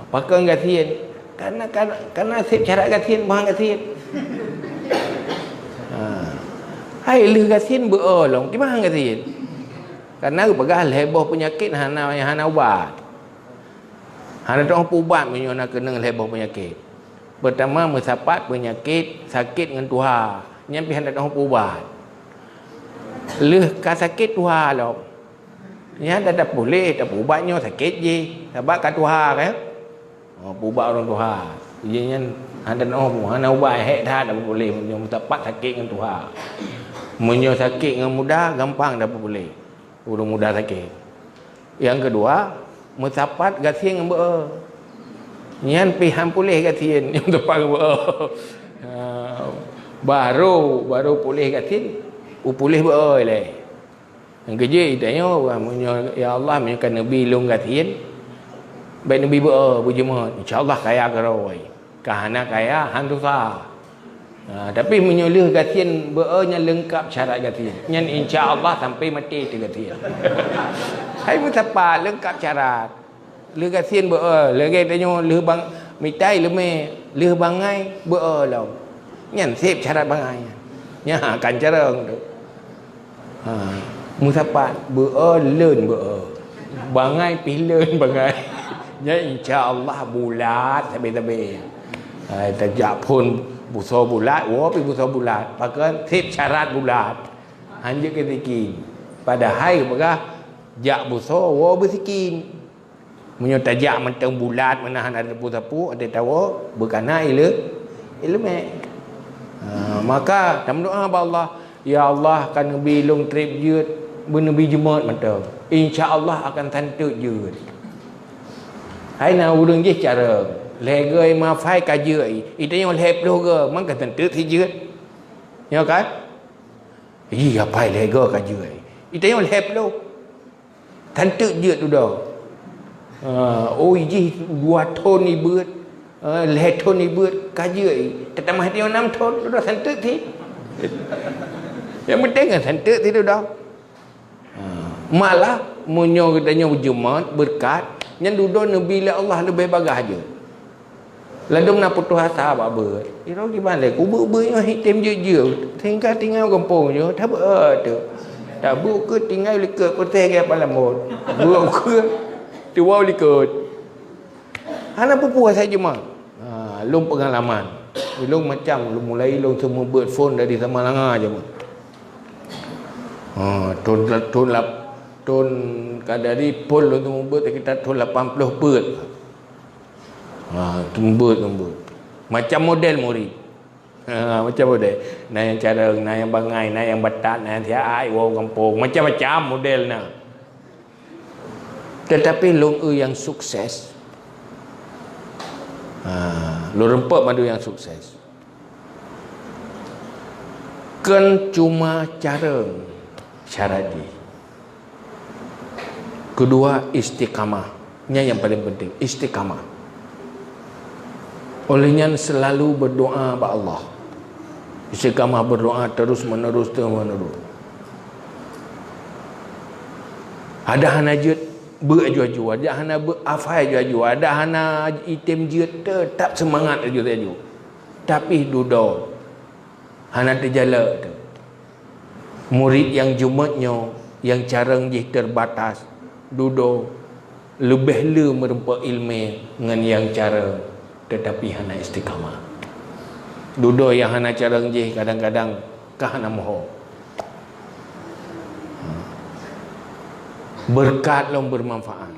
pakai gatian karena sip cara gatian bahang gatian hai leh gatian beolong gimana gatian karena bagah heboh penyakit hana ubat hana dong ubat menyona kena heboh penyakit pertama mesapat penyakit sakit dengan tuha nyampi hana dong ubat leh ka sakit tuha lo nya dah boleh tak ubatnya sakit je sebab kat tuha kan ubat orang tuha ianya hana ubat hek dah boleh mesapat sakit dengan tuha menyo sakit dengan mudah gampang dah boleh udah mudah sakit yang kedua mesapat gatian dengan nyan pihan pulih gatian yang tepat baru pulih gatian pulih leh yang kerja itanya ya Allah menyakan Nabi long gatian baik Nabi berjemaah insyaallah kaya keroi kahana kaya handusa tapi menyuluh gatian nya lengkap syarat gatian nyan insyaallah sampai mati tu gatian hai betapa lengkap syarat leh gatian leh tanya leh bang mitai leh bangai lo nyan sip syarat bangai nya kan cara tu musapat leun bangai pileun bangai nya insyaallah bulat tabe-tabe tajak pun buso bulat pi buso bulat pakai sip syarat bulat hanya ketikin pada hai bagah jak buso bersikin menyo tajak mentang bulat menahan ada sapu-sapu ada tahu berkana ilmu maka dalam doa ba Allah ya Allah kan nabi long trip jeut benabi jemaat mentang insyaallah akan tantut jeut hai na urang je cara legai ma phai ka jeut itanya lep lo ke man ka tantut thi jeut nhớ kan iya phai lega ka jeut itanya lep lo tantut jeut tu dah ôi gì dua thôn đi bướt lẻ thôn đi bướt cá dướiแต่มาที่น้ำthôn đó thành tước thì yang penting kan thành tước thì đó malah munyo kita nyo Jumat berkat yang duduk Nabi la Allah lebih bagah je ladum na putus asa ba ber iro gimana ku beu nyo hitam je tinggal kampung je tak tu tak bu ke tinggal ke kota ke Palamut bu ke Tiwau likut hana pupuh saja mah long pengalaman long macam long mulai long semua buat phone dari Samalanga aja mah ton kadari pol long semua buat kita ton 80 buat tumbut macam model murid macam model nah yang cara nah yang bangai nah yang batat nah yang tiai wow kampung macam-macam modelnya. Tetapi long yang sukses lo rempuk madu yang sukses kan cuma cara syarat dia kedua istiqamahnya yang paling penting istiqamah olehnya selalu berdoa kepada Allah istiqamah berdoa terus menerus ada hanajut beraju-aju ada hana berafai aju-aju ada hana item je tetap semangat aju-aju tapi duduk hana terjala tu murid yang jumatnya yang carang je terbatas duduk lebih le merempak ilmu dengan yang cara tetapi hana istiqamah duduk yang hana carang je kadang-kadang kahana moho berkat long bermanfaat